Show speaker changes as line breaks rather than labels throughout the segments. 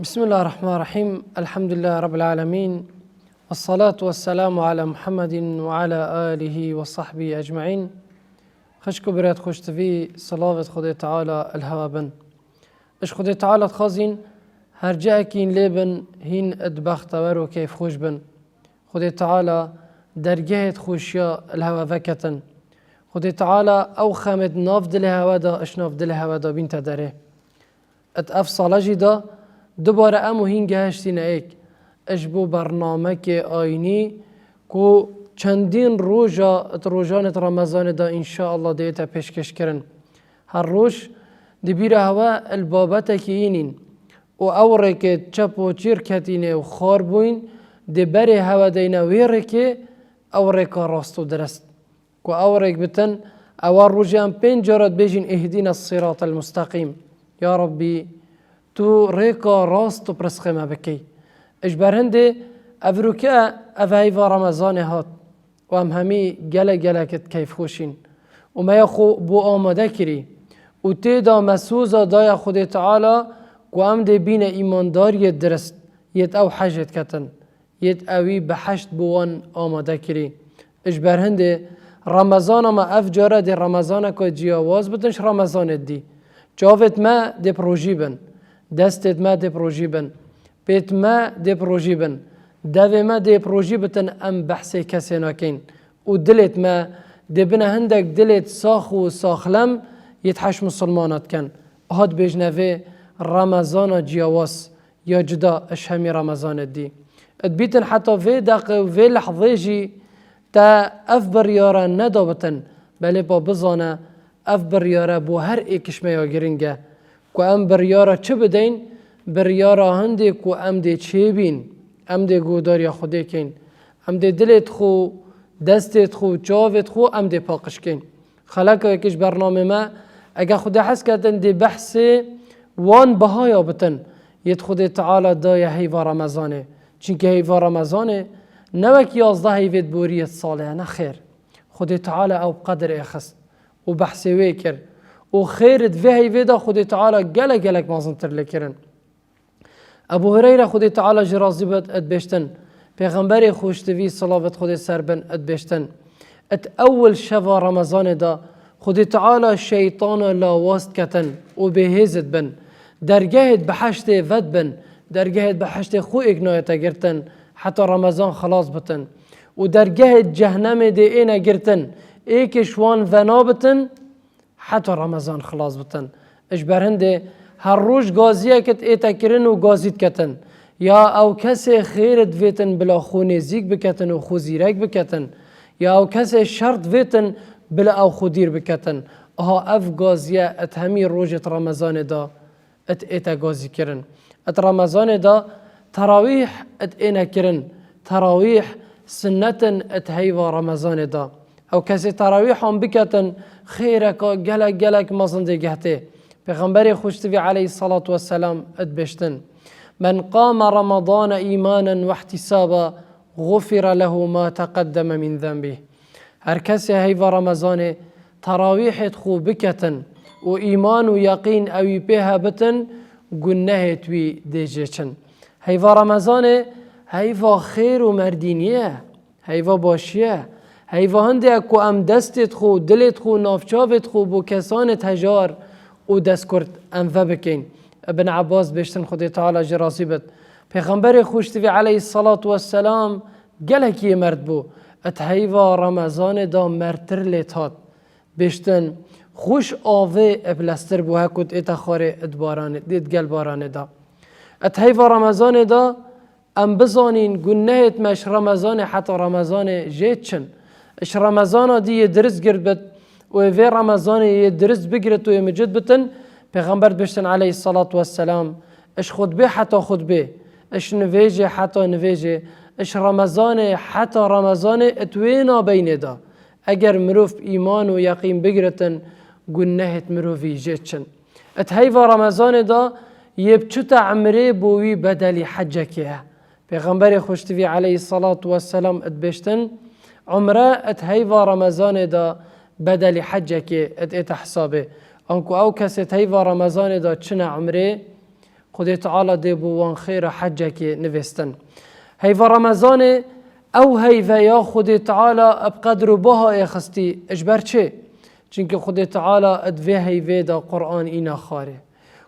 بسم الله الرحمن الرحيم. الحمد لله رب العالمين، والصلاة والسلام على محمد وعلى آله وصحبه أجمعين. خشكو برات خوش تفي صلاة خدي تعالى الهوا بن اش خدي تعالى تخازين هرجاكين لبن هين ادبخت ورو كيف خوش بن خدي تعالى درجة خوشيا الهوا فكتن خدي تعالى او خامد ناف دل هوا دا اش ناف دل هوا دا بين تدره ات صلاجي دا دوباره امو هین گهشتین ایک اش بو برنامه که آینی کو چندین روزانت رمضان دا انشاءالله دیتا پیشکش کرن. هر روز دبیر هوا البابت که اینین و اوره که چپ و چیر کتینه و خار بوین دبری هوا دینه ویره که اوره که راست و درست کو اوره که بتن اوار روزی هم پین جارت بیجین اهدین الصراط المستقیم. یا ربی تو ریکا راست و پرسخمه بکی اجبر هنده افروکه افهیوا رمضان هات و هم همی گله کت کیف خوشین و ما یخو بو آماده کری و تیدا مسوزا دای خود تعالی و هم ده بین ایمانداری درست یت او حجت کتن یت اوی به حشت بوان آماده کری اجبر هنده رمضان ما افجاره ده رمضان که جیاواز بتنش رمضان دی جاوت ما ده پروژی بن دستت ما ده پروژی بن بیت ما ده پروژی بن دوی ما ده پروژی بتن ام بحث کسی ناکین و دلت ما ده بنا هندک دلت ساخ و ساخلم یتحش مسلمانات کن هاد بجنوه رمضان جیاواس یا جدا اش همی رمضان دی ادبیتن حتی وی دقیق و وی لحظه جی تا اف بریاره ندابتن بله با بزانه اف بریاره بو هر ایکش میا گرینگه کو ام بریاره چه بدین بریاره هنده کو ام ده چه بین ام ده گوداری خوده کن ام ده دلت خو دستت خو جاوت خو ام ده پاقش کن خلاکه یکیش برنامه ما اگه خوده حس کردن ده بحث وان بهایا بتن ید خود تعالی دای هیوا رمضانه چونکه هیوا رمضانه نوک 11 هیوید بوریت ساله نه خیر خود تعالی او بقدر اخست و بحث وی کرد و خیرت و هیویدا خود تعالی گلک مازنتر لکرن. ابو هریره خود تعالی جرازی بد اد بشتن پیغمبر خوشتوی صلوات خود سربن اد بشتن ات اول شوا رمضان دا خود تعالی شیطان لا واست کتن و بهزت بن درگهت بحشت ود بن درگهت بحشت خو اگنایتا گرتن حتی رمضان خلاص بتن و درگهت جهنم ده اینا گرتن ایکشوان ونابتن حتی رمضان خلاص بتن اجبر هنده هر روز گازیه کت ایتا کرن و گازید کتن یا او کسی خیرت ویتن بلا خو نزیک بکتن و خو زیرک بکتن یا او کسی شرط ویتن بلا او خو دیر بکتن اها اف گازیه ات همی روجت رمضان دا ات ایتا گازی کرن ات رمضان دا تراویح ات اینا کرن تراویح سنتن ات هیوا رمضان دا او کسی تراویح هم بکتن خیرک گلک مازنده گهته پیغمبر خوشتوی علیه الصلاة والسلام ادبشتن من قام رمضان ایمانا واحتسابا غفر له ما تقدم من ذنبه. هر کسی هیوا رمضان تراویحت خوب بکتن و ایمان و یقین اوی پیها بتن گنهت وی دیجه چن. هیوا رمضان هیوا خیر و مردینیه هیوا باشیه هیوا هنده اکو ام دستت خو دلت خو نافچاوت خو بو کسانت هجار و دست کرد انفه بکن. ابن عباس بشتن خود تعالی جراسی بد پیغمبر خوشتوی علیه الصلاة والسلام گلکی مرد بو ات هیوا رمضان دا مرتر لیتات بشتن خوش آوه ابلستر بو هکود ایتا خاره ادبارانه دید گل بارانه دا ات هیوا رمضان دا ام بزانین گنهت مش رمضان حتی رمضان جید چن اش رمضان دی درست گرد بد و وی رمضان درست بگرد و مجد بتن پیغمبر بشتن علیه الصلاة والسلام اش خطبه حتی خطبه اش نویجه حتی نویجه اش رمضان حتی رمضان اتوینا بین دا اگر مروف ایمان و یقین بگرتن گنهت مروفی جید چن ات هیوا رمضان دا یب چوتا عمره بوی بدلی حجه که پیغمبر خوشتوی علیه الصلاة والسلام ات بشتن عمره ات هیوا رمضان دا بدلی حجه که ات حسابه انکو او کسی ات هیوا رمضان دا چنه عمره خدای تعالی دی بوان خیر حجه که نوستن. هیوا رمضان او هیوا یا خدای تعالی بقدر و بها اخستی اجبر چه؟ چونکه خدای تعالی ادوی هیوا دا قرآن اینا خاره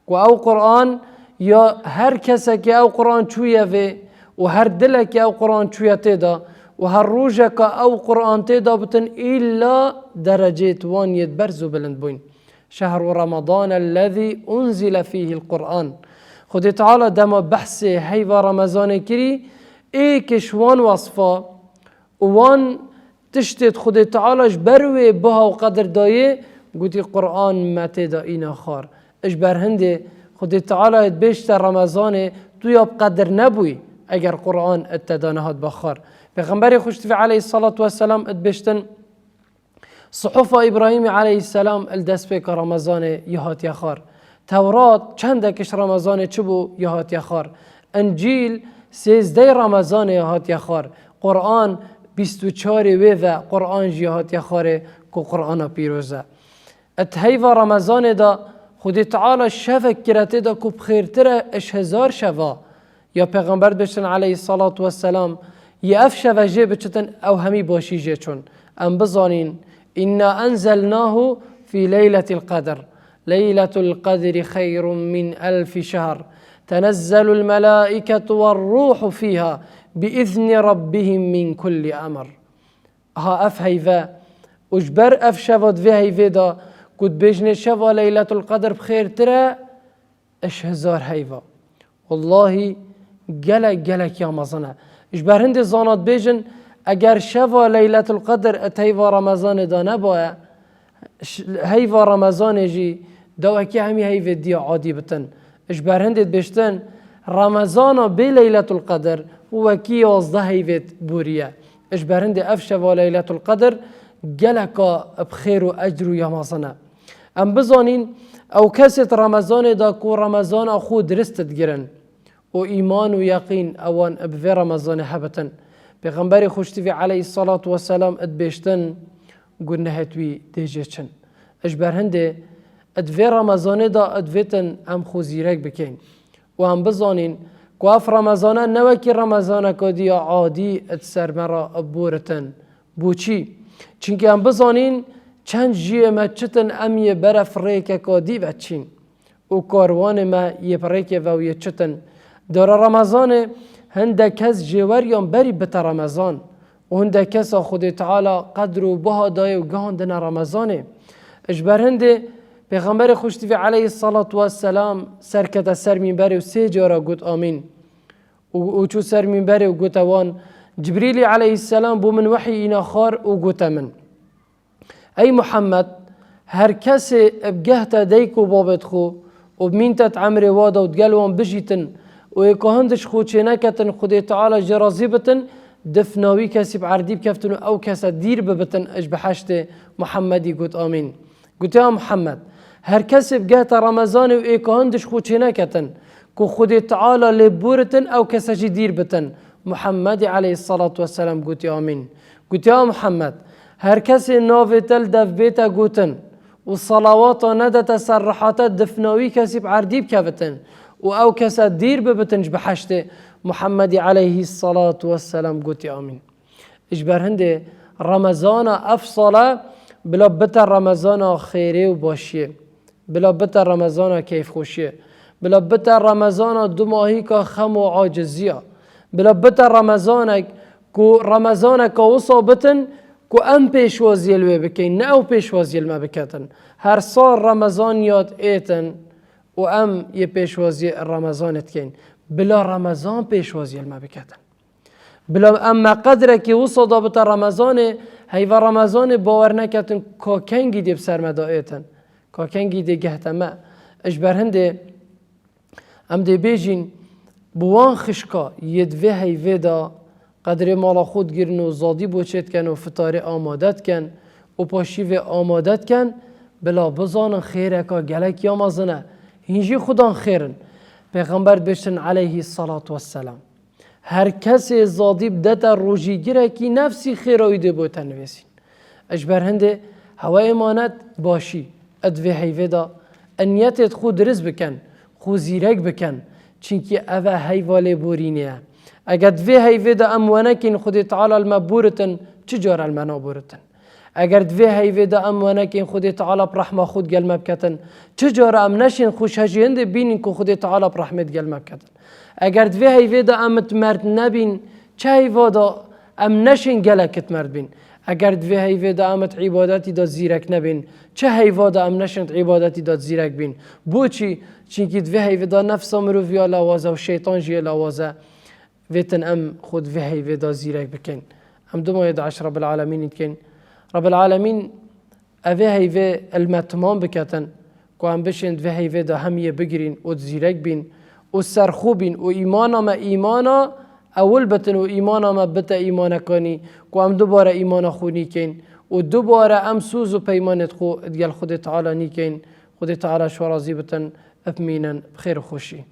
و او قرآن یا هر کسی که او قرآن چویه وی و هر دل که او قرآن چویه تیدا و هر روزه که او قرآن تیدا بتن ایلا درجه توانیت برزو بلند بوین. شهر رمضان الذي انزل فيه القرآن. خدای تعالی دما بحث هیوا رمضان کری ایکشوان وصفا وان تشتت خدای تعالیش بروی بها و قدر دایه گوتی قرآن مته دا اینا خار اش برهنده خدای تعالی بیشتر رمضان تو یا بقدر نبوی اگر قرآن اتدانهات بخار. پیغمبر خوشتفی علیه الصلاة والسلام اتبشتن صحف ابراهیم علیه السلام الدست به رمضان یهات یخار. تورات چند کش رمضان چبو یهات یخار. انجیل 13 رمضان یهات یخار. قرآن 24 و قرآن یهات یخاره که قرآن پیروزه. اتهیو رمضان دا خدای تعالی شفک کرده دا که بخیرتره اش هزار شوا یا پیغمبر بشتن علیه الصلاة والسلام یه اف شوا جه بچتن او همی باشی جه چون ام بزانین إنا أنزلناه في ليلة القدر ليلة القدر خير من 1000 شهر تنزل الملائكة والروح فيها بإذن ربهم من كل أمر. ها أف هيفا وجبر أف شفاد في هيفا دا كد بجن شفا ليلة القدر بخير ترى اش هزار هيفا والله جلك يا مزنه اجبر هندي زانات بجن اگر شفا ليلة القدر اتهيفا رمضان دا نبايا هيفا رمضان جي دا وكي همي هيفا دي عادي بتن اجبر هندي بشتن رمضان بي ليلة القدر وكي يوزده هيفا بوريا اجبر هندي اف شفا ليلة القدر جلك بخير و اجر يا مزنه ام بزانين او كسة رمضان دا كو رمضان اخو درست تجرن و ايمان و يقين اوان ابفي رمضان حبتن. پیغمبر خوشتوی علیه الصلاة والسلام ادبشتن گونه هتوی دیجچن اجبر هنده ادوی رمضان دا ادویتن ام خوزیرک بکن و هم بزانین که اف رمضان نوکی رمضان کدی عادی ادسر مرا ابورتن بوچی چونکه هم بزانین چند جیه مچتن ام یه برف ریک کدی بچین و کاروان ما یه ریک و یه چتن دار رمضان هنده کس جوریان بری بتا رمضان و هنده کس خود تعالی قدر و بها دای و گهاندن رمضانه اجبر هنده پیغمبر خوشتوی علیه الصلاة والسلام سرکت سر منبره و 3 جارا گوت آمین و چو سر منبره و گوت وان جبریل علیه السلام بو من وحی اینا خار و گوت من ای محمد هر کس بگهت دیکو بابت خو و بمینتت عمر وادا و دگلوان بجیتن و یکهندش خوچه نکتن خدای تعالی جرازی بتن دفناوی کسی بعردی بکفتن او کسی دیر ببتن اج بحشت محمدی گوت آمین گوت یا محمد هر کسی بگهت رمضان و یکهندش خوچه نکتن که خدای تعالی لبورتن او کسی دیر بتن محمد علیه الصلاة والسلام گوت یا آمین گوت یا محمد هر کسی ناویتل دف بیتا گوتن و صلوات نده تسرحات دفناوی کسی بعردی بکفتن و او کسا دیر ببتنج بحشت محمد علیه الصلاة والسلام گوتی آمین اجبر هنده رمضان افصاله بلا بتا رمضان خیره و باشیه بلا بتا رمضان کیف خوشیه بلا بتا رمضان 2 ماهی که خم و عاجزیه بلا بتا رمضان که وصابتن که ام پیشوازی الوی بکن نه او پیشوازی الما بکتن هر سال رمضان یاد ایتن و ام یه پیشوازی رمضان اتکین بلا رمضان پیشوازی الما بکتن بلا اما قدره که وصا دابط رمضان هیو رمضان باور نکتن کاکنگی دی بسر مدائیتن کاکنگی دی گهتمه اجبر هنده ام دی بیجین بوان خشکا یدوه هیوه دا قدر مالا خود گیرن و زادی بوچید کن و فتاره آمادت کن و پاشیو آمادت کن بلا بزانن خیره که گلک یا مزنه هنجی خودان خیرن پیغمبر بشن علیه الصلاة والسلام هر کسی زادی بدتا روژی گیره که نفسی خیرایده بوتا نویسین اجبر هنده هوا امانت باشی ادوه هیوه دا انیتت خود رز بکن خود زیرک بکن چونکی اوه هیواله بورینه. اگر دوی هیوه دا ام ونکین خود تعالی المبورتن چجار المنابورتن. اگر دوی هیوه دا ام ونکین خود تعالی برحمه خود گل مبکتن چجار ام نشین خوش هجیند بینین که خود تعالی برحمت گل مبکتن. اگر دوی هیوه دا امت مرد نبین چه هیوه دا ام نشین گلکت مرد بین. اگر دوی هیوه دا امت عبادتی دا زیرک نبین چه هیوه دا ام نشین عبادتی دا زیرک بین. بوچی چونکی دوی هیوه دا نفس مروفیا لوازه و شیطان جی لوازه ویتن ام خود وی هیوه دا زیرک بکن. ام دو ماید عش رب العالمین کن. رب العالمین اوه هیوه المتمام بکتن که هم بشند وی هیوه دا همیه بگیرین و زیرک بین و سرخوبین و ایمانا ما ایمانا اول بتن و ایمانا ما بتا ایمانا کنی که هم دوباره ایمانا خونی کن و دوباره ام سوز و پیمانت دیل خود تعالی نی کن. خود تعالی شو راضی بتن امینن بخیر و خوشی.